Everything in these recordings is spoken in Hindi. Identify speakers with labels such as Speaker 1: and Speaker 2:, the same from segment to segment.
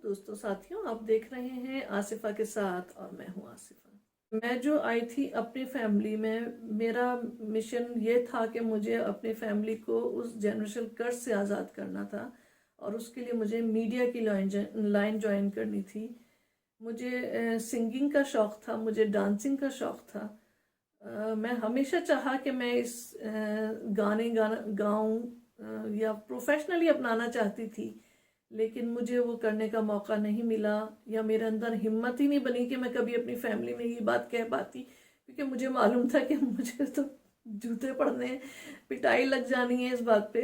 Speaker 1: दोस्तों साथियों, आप देख रहे हैं आसिफा के साथ और मैं हूं आसिफा। मैं जो आई थी अपनी फैमिली में, मेरा मिशन ये था कि मुझे अपनी फैमिली को उस जनरेशनल कर्ज से आज़ाद करना था और उसके लिए मुझे मीडिया की लाइन ज्वाइन करनी थी। मुझे सिंगिंग का शौक़ था, मुझे डांसिंग का शौक़ था। मैं हमेशा चाहा कि मैं इस गाने गाऊं या प्रोफेशनली अपनाना चाहती थी, लेकिन मुझे वो करने का मौका नहीं मिला या मेरे अंदर हिम्मत ही नहीं बनी कि मैं कभी अपनी फैमिली में ये बात कह पाती, क्योंकि मुझे मालूम था कि मुझे तो जूते पड़ने, पिटाई लग जानी है इस बात पे।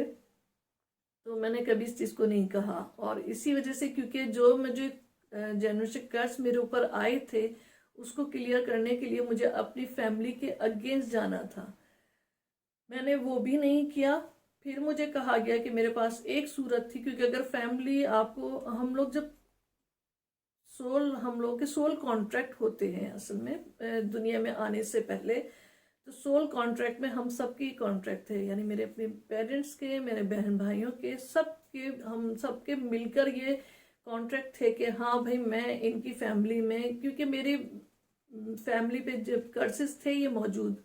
Speaker 1: तो मैंने कभी इस चीज़ को नहीं कहा और इसी वजह से, क्योंकि जो मुझे जनरेशन कर्ज मेरे ऊपर आए थे उसको क्लियर करने के लिए मुझे अपनी फैमिली के अगेंस्ट जाना था। मैंने वो भी नहीं किया। फिर मुझे कहा गया कि मेरे पास एक सूरत थी, क्योंकि अगर फैमिली आपको, हम लोग जब हम लोग के सोल कॉन्ट्रैक्ट होते हैं असल में दुनिया में आने से पहले, तो सोल कॉन्ट्रैक्ट में हम सबके कॉन्ट्रैक्ट थे, यानी मेरे अपने पेरेंट्स के, मेरे बहन भाइयों के, सबके, हम सबके मिलकर ये कॉन्ट्रैक्ट थे कि हाँ भाई मैं इनकी फैमिली में, क्योंकि मेरी फैमिली पे जब कर्सेस थे ये मौजूद,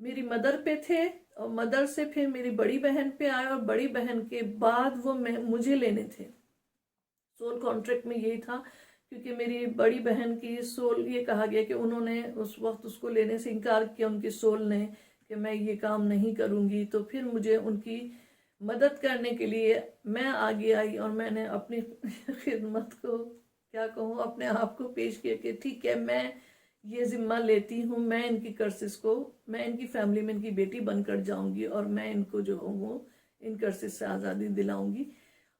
Speaker 1: मेरी मदर पे थे और मदर से फिर मेरी बड़ी बहन पे आए और बड़ी बहन के बाद वो मुझे लेने थे। सोल कॉन्ट्रैक्ट में यही था, क्योंकि मेरी बड़ी बहन की सोल, ये कहा गया कि उन्होंने उस वक्त उसको लेने से इनकार किया, उनकी सोल ने, कि मैं ये काम नहीं करूँगी। तो फिर मुझे उनकी मदद करने के लिए मैं आगे आई और मैंने अपनी खिदमत को, क्या कहूँ, अपने आप को पेश किया कि ठीक है, मैं ये जिम्मा लेती हूँ, मैं इनकी कर्सेस को, मैं इनकी फैमिली में इनकी बेटी बनकर जाऊंगी और मैं इनको जो हूँ वो इन कर्सेस से आज़ादी दिलाऊंगी।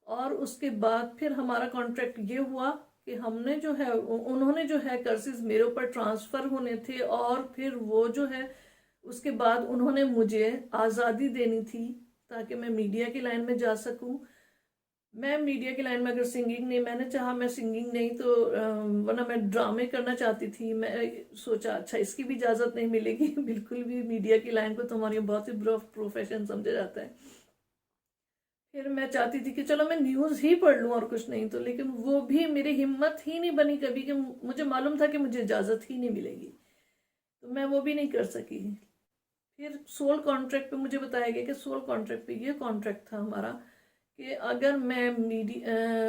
Speaker 1: और उसके बाद फिर हमारा कॉन्ट्रैक्ट ये हुआ कि हमने जो है, उन्होंने जो है कर्सेस मेरे ऊपर ट्रांसफ़र होने थे और फिर वो जो है उसके बाद उन्होंने मुझे आज़ादी देनी थी ताकि मैं मीडिया की लाइन में जा सकूं। मैं मीडिया की लाइन में, अगर सिंगिंग नहीं, मैंने चाहा मैं सिंगिंग नहीं तो वरना मैं ड्रामे करना चाहती थी। मैं सोचा अच्छा इसकी भी इजाज़त नहीं मिलेगी बिल्कुल भी, मीडिया की लाइन को तो हमारे बहुत ही बुरा प्रोफेशन समझा जाता है। फिर मैं चाहती थी कि चलो मैं न्यूज़ ही पढ़ लूँ और कुछ नहीं तो, लेकिन वो भी मेरी हिम्मत ही नहीं बनी कभी, कि मुझे मालूम था कि मुझे इजाज़त ही नहीं मिलेगी, तो मैं वो भी नहीं कर सकी। फिर सोल कॉन्ट्रैक्ट पे मुझे बताया गया कि सोल कॉन्ट्रैक्ट पे ये कॉन्ट्रैक्ट था हमारा कि अगर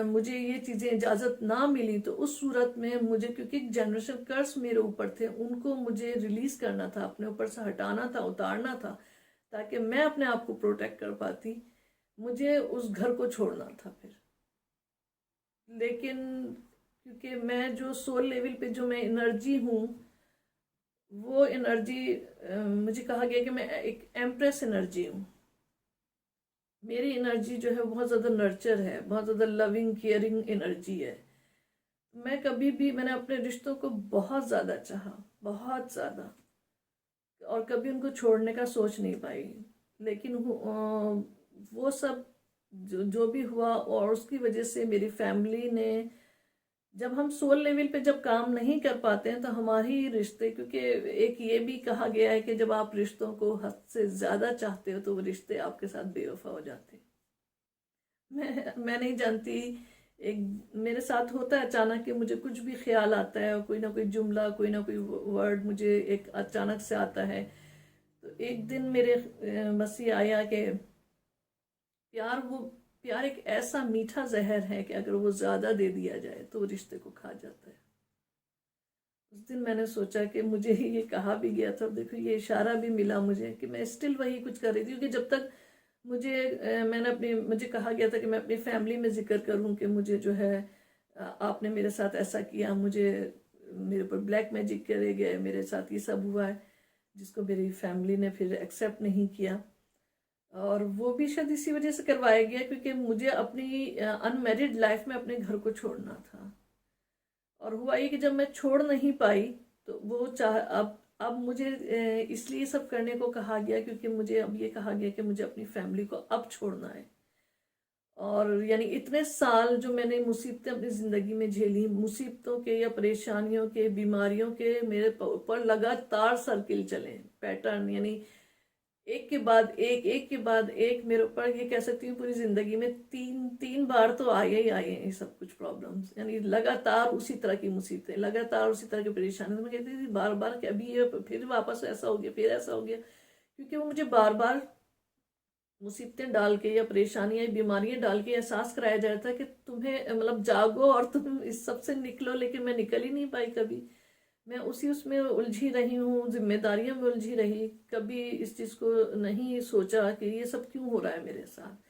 Speaker 1: मुझे ये चीज़ें इजाज़त ना मिली तो उस सूरत में मुझे, क्योंकि जनरेशन कर्स मेरे ऊपर थे, उनको मुझे रिलीज़ करना था, अपने ऊपर से हटाना था, उतारना था, ताकि मैं अपने आप को प्रोटेक्ट कर पाती। मुझे उस घर को छोड़ना था फिर, लेकिन क्योंकि मैं जो सोल लेवल पे जो मैं एनर्जी हूँ, वो एनर्जी, मुझे कहा गया कि मैं एक एम्प्रेस एनर्जी हूँ। मेरी एनर्जी जो है बहुत ज़्यादा नर्चर है, बहुत ज़्यादा लविंग केयरिंग एनर्जी है। मैं कभी भी, मैंने अपने रिश्तों को बहुत ज़्यादा चाहा, बहुत ज़्यादा, और कभी उनको छोड़ने का सोच नहीं पाई। लेकिन वो सब जो भी हुआ, और उसकी वजह से मेरी फैमिली ने, जब हम सोल लेवल पे जब काम नहीं कर पाते हैं तो हमारी रिश्ते, क्योंकि एक ये भी कहा गया है कि जब आप रिश्तों को हद से ज़्यादा चाहते हो तो वो रिश्ते आपके साथ बेवफा हो जाते हैं। मैं नहीं जानती, एक मेरे साथ होता है अचानक कि मुझे कुछ भी ख्याल आता है और कोई ना कोई जुमला, कोई ना कोई वर्ड मुझे एक अचानक से आता है। तो एक दिन मेरे मसीह आया कि प्यार एक ऐसा मीठा जहर है कि अगर वो ज़्यादा दे दिया जाए तो वो रिश्ते को खा जाता है। उस दिन मैंने सोचा कि मुझे ये कहा भी गया था, देखो ये इशारा भी मिला मुझे कि मैं स्टिल वही कुछ कर रही थी, क्योंकि जब तक मुझे कहा गया था कि मैं अपनी फैमिली में जिक्र करूं कि मुझे जो है आपने मेरे साथ ऐसा किया, मुझे, मेरे ऊपर ब्लैक मैजिक करे गए, मेरे साथ ये सब हुआ है, जिसको मेरी फैमिली ने फिर एक्सेप्ट नहीं किया। और वो भी शायद इसी वजह से करवाया गया क्योंकि मुझे अपनी अनमेरिड लाइफ में अपने घर को छोड़ना था। और हुआ ये कि जब मैं छोड़ नहीं पाई तो वो अब मुझे इसलिए सब करने को कहा गया क्योंकि मुझे अब ये कहा गया कि मुझे अपनी फैमिली को अब छोड़ना है। और यानी इतने साल जो मैंने मुसीबतें अपनी ज़िंदगी में झेली, मुसीबतों के या परेशानियों के, बीमारियों के मेरे ऊपर लगातार सर्किल चले, पैटर्न, यानी एक के बाद एक के बाद एक मेरे ऊपर, ये कह सकती हूँ पूरी जिंदगी में तीन तीन बार तो आए ही आए हैं ये सब कुछ प्रॉब्लम्स, यानी लगातार उसी तरह की मुसीबतें, लगातार उसी तरह की परेशानी। तो मैं कहती थी बार बार कि अभी ये फिर वापस ऐसा हो गया, फिर ऐसा हो गया, क्योंकि वो मुझे बार बार मुसीबतें डाल के या परेशानियां या बीमारियां डाल के एहसास कराया जाता है कि तुम्हें मतलब जागो और तुम इस सब से निकलो, लेकिन मैं निकल ही नहीं पाई कभी। मैं उसी उसमें उलझी रही हूँ, जिम्मेदारियों में उलझी रही, कभी इस चीज़ को नहीं सोचा कि ये सब क्यों हो रहा है मेरे साथ।